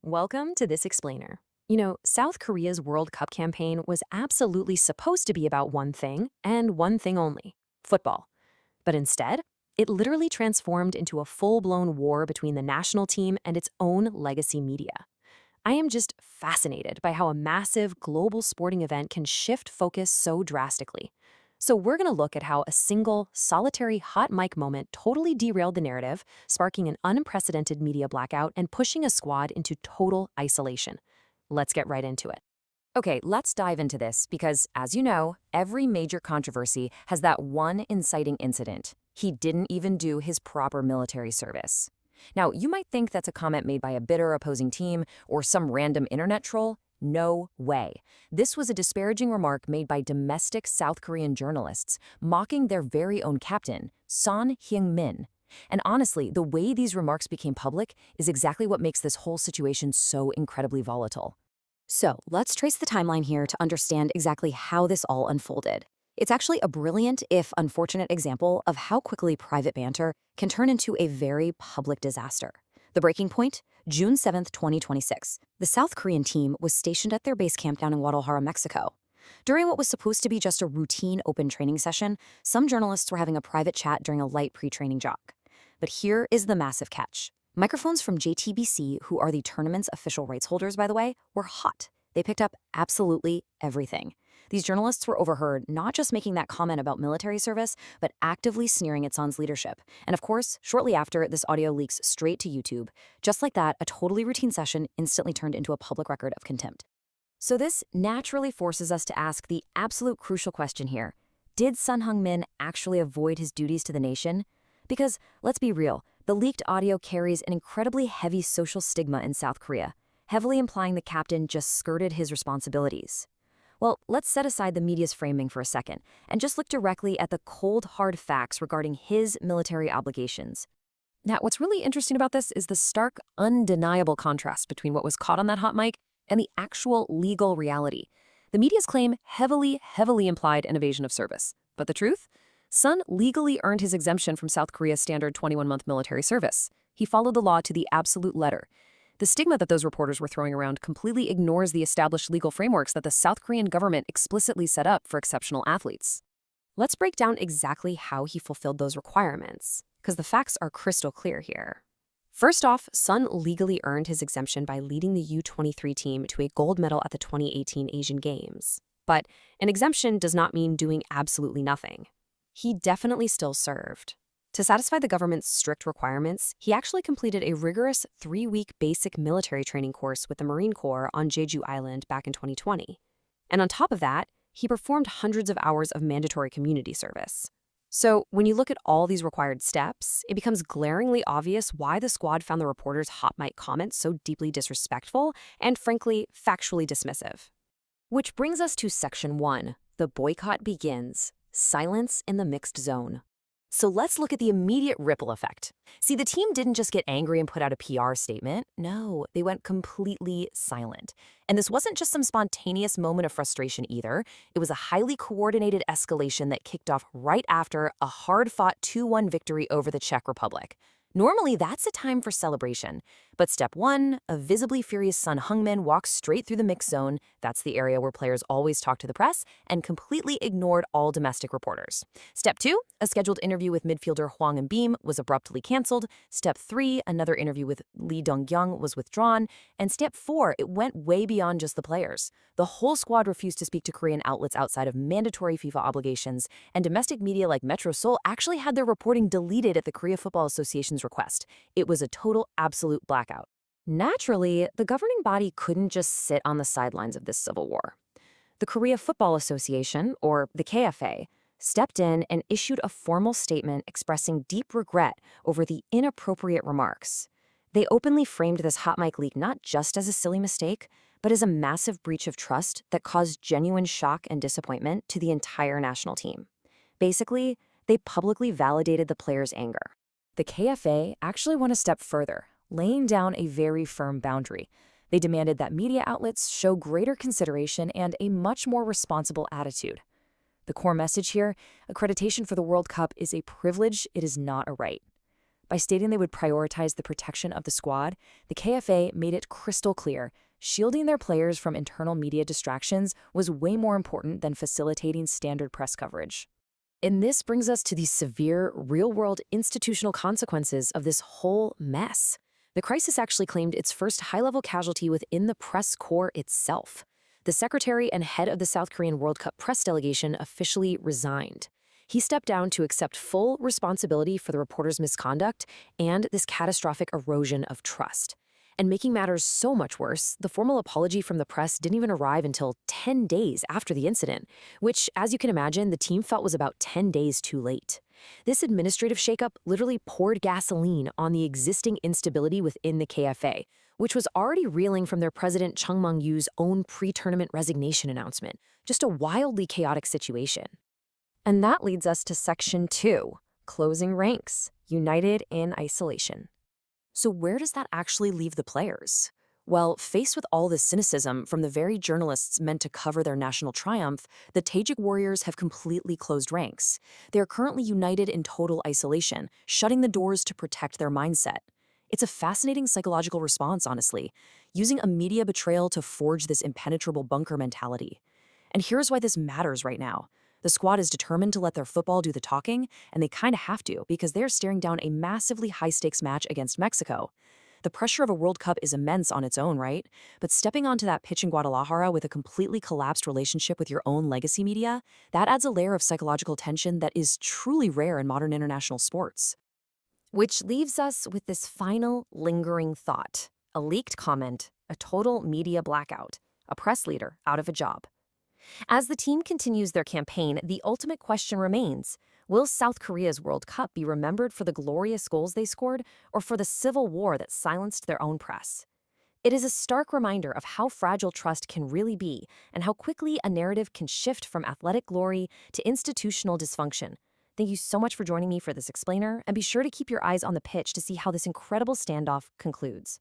Welcome to This Explainer. South Korea's World Cup campaign was absolutely supposed to be about one thing, and one thing only: football. But instead, it literally transformed into a full-blown war between the national team and its own legacy media. I am just fascinated by how a massive global sporting event can shift focus so drastically. So we're going to look at how a single, solitary hot mic moment totally derailed the narrative, sparking an unprecedented media blackout and pushing a squad into total isolation. Let's get right into it. Okay, let's dive into this because, as you know, every major controversy has that one inciting incident. He didn't even do his proper military service. Now, you might think that's a comment made by a bitter opposing team or some random internet troll. No way. This was a disparaging remark made by domestic South Korean journalists, mocking their very own captain, Heung-min. And honestly, the way these remarks became public is exactly what makes this whole situation so incredibly volatile. So let's trace the timeline here to understand exactly how this all unfolded. It's actually a brilliant, if unfortunate, example of how quickly private banter can turn into a very public disaster. The breaking point? June 7th, 2026. The South Korean team was stationed at their base camp down in Guadalajara, Mexico. During what was supposed to be just a routine open training session, some journalists were having a private chat during a light pre-training jog. But here is the massive catch. Microphones from JTBC, who are the tournament's official rights holders, by the way, were hot. They picked up absolutely everything. These journalists were overheard not just making that comment about military service, but actively sneering at Son's leadership. And of course, shortly after, this audio leaks straight to YouTube. Just like that, a totally routine session instantly turned into a public record of contempt. So this naturally forces us to ask the absolute crucial question here. Did Son Heung-min actually avoid his duties to the nation? Because, let's be real, the leaked audio carries an incredibly heavy social stigma in South Korea, heavily implying the captain just skirted his responsibilities. Well, let's set aside the media's framing for a second and just look directly at the cold, hard facts regarding his military obligations. Now, what's really interesting about this is the stark, undeniable contrast between what was caught on that hot mic and the actual legal reality. The media's claim heavily implied an evasion of service. But the truth? Son legally earned his exemption from South Korea's standard 21-month military service. He followed the law to the absolute letter. The stigma that those reporters were throwing around completely ignores the established legal frameworks that the South Korean government explicitly set up for exceptional athletes. Let's break down exactly how he fulfilled those requirements, because the facts are crystal clear here. First off, Son legally earned his exemption by leading the U-23 team to a gold medal at the 2018 Asian Games. But an exemption does not mean doing absolutely nothing. He definitely still served. To satisfy the government's strict requirements, he actually completed a rigorous 3-week basic military training course with the Marine Corps on Jeju Island back in 2020. And on top of that, he performed hundreds of hours of mandatory community service. So when you look at all these required steps, it becomes glaringly obvious why the squad found the reporter's hot mic comments so deeply disrespectful and, frankly, factually dismissive. Which brings us to Section 1. The boycott begins. Silence in the mixed zone. So let's look at the immediate ripple effect. See, the team didn't just get angry and put out a PR statement. No, they went completely silent. And this wasn't just some spontaneous moment of frustration either. It was a highly coordinated escalation that kicked off right after a hard-fought 2-1 victory over the Czech Republic. Normally, that's a time for celebration. But step 1, a visibly furious Son Heung-min walked straight through the mix zone, that's the area where players always talk to the press, and completely ignored all domestic reporters. Step 2, a scheduled interview with midfielder Heung-min was abruptly canceled. Step 3, another interview with Lee Dong-kyung was withdrawn. And step 4, it went way beyond just the players. The whole squad refused to speak to Korean outlets outside of mandatory FIFA obligations, and domestic media like Metro Seoul actually had their reporting deleted at the Korea Football Association's request. It was a total, absolute blackout. Naturally, the governing body couldn't just sit on the sidelines of this civil war. The Korea Football Association, or the KFA, stepped in and issued a formal statement expressing deep regret over the inappropriate remarks. They openly framed this hot mic leak not just as a silly mistake, but as a massive breach of trust that caused genuine shock and disappointment to the entire national team. Basically, they publicly validated the players' anger. The KFA actually went a step further, laying down a very firm boundary. They demanded that media outlets show greater consideration and a much more responsible attitude. The core message here: accreditation for the World Cup is a privilege, it is not a right. By stating they would prioritize the protection of the squad, the KFA made it crystal clear shielding their players from internal media distractions was way more important than facilitating standard press coverage. And this brings us to the severe, real-world institutional consequences of this whole mess. The crisis actually claimed its first high-level casualty within the press corps itself. The secretary and head of the South Korean World Cup press delegation officially resigned. He stepped down to accept full responsibility for the reporter's misconduct and this catastrophic erosion of trust. And making matters so much worse, the formal apology from the press didn't even arrive until 10 days after the incident, which, as you can imagine, the team felt was about 10 days too late. This administrative shakeup literally poured gasoline on the existing instability within the KFA, which was already reeling from their president Chung Mong-yu's own pre-tournament resignation announcement. Just a wildly chaotic situation. And that leads us to Section 2, closing ranks, united in isolation. So where does that actually leave the players? Well, faced with all this cynicism from the very journalists meant to cover their national triumph, the Tajik Warriors have completely closed ranks. They are currently united in total isolation, shutting the doors to protect their mindset. It's a fascinating psychological response, honestly, using a media betrayal to forge this impenetrable bunker mentality. And here's why this matters right now. The squad is determined to let their football do the talking, and they kind of have to because they're staring down a massively high-stakes match against Mexico. The pressure of a World Cup is immense on its own, right? But stepping onto that pitch in Guadalajara with a completely collapsed relationship with your own legacy media, that adds a layer of psychological tension that is truly rare in modern international sports. Which leaves us with this final lingering thought. A leaked comment, a total media blackout, a press leader out of a job. As the team continues their campaign, the ultimate question remains, will South Korea's World Cup be remembered for the glorious goals they scored or for the civil war that silenced their own press? It is a stark reminder of how fragile trust can really be and how quickly a narrative can shift from athletic glory to institutional dysfunction. Thank you so much for joining me for this explainer, and be sure to keep your eyes on the pitch to see how this incredible standoff concludes.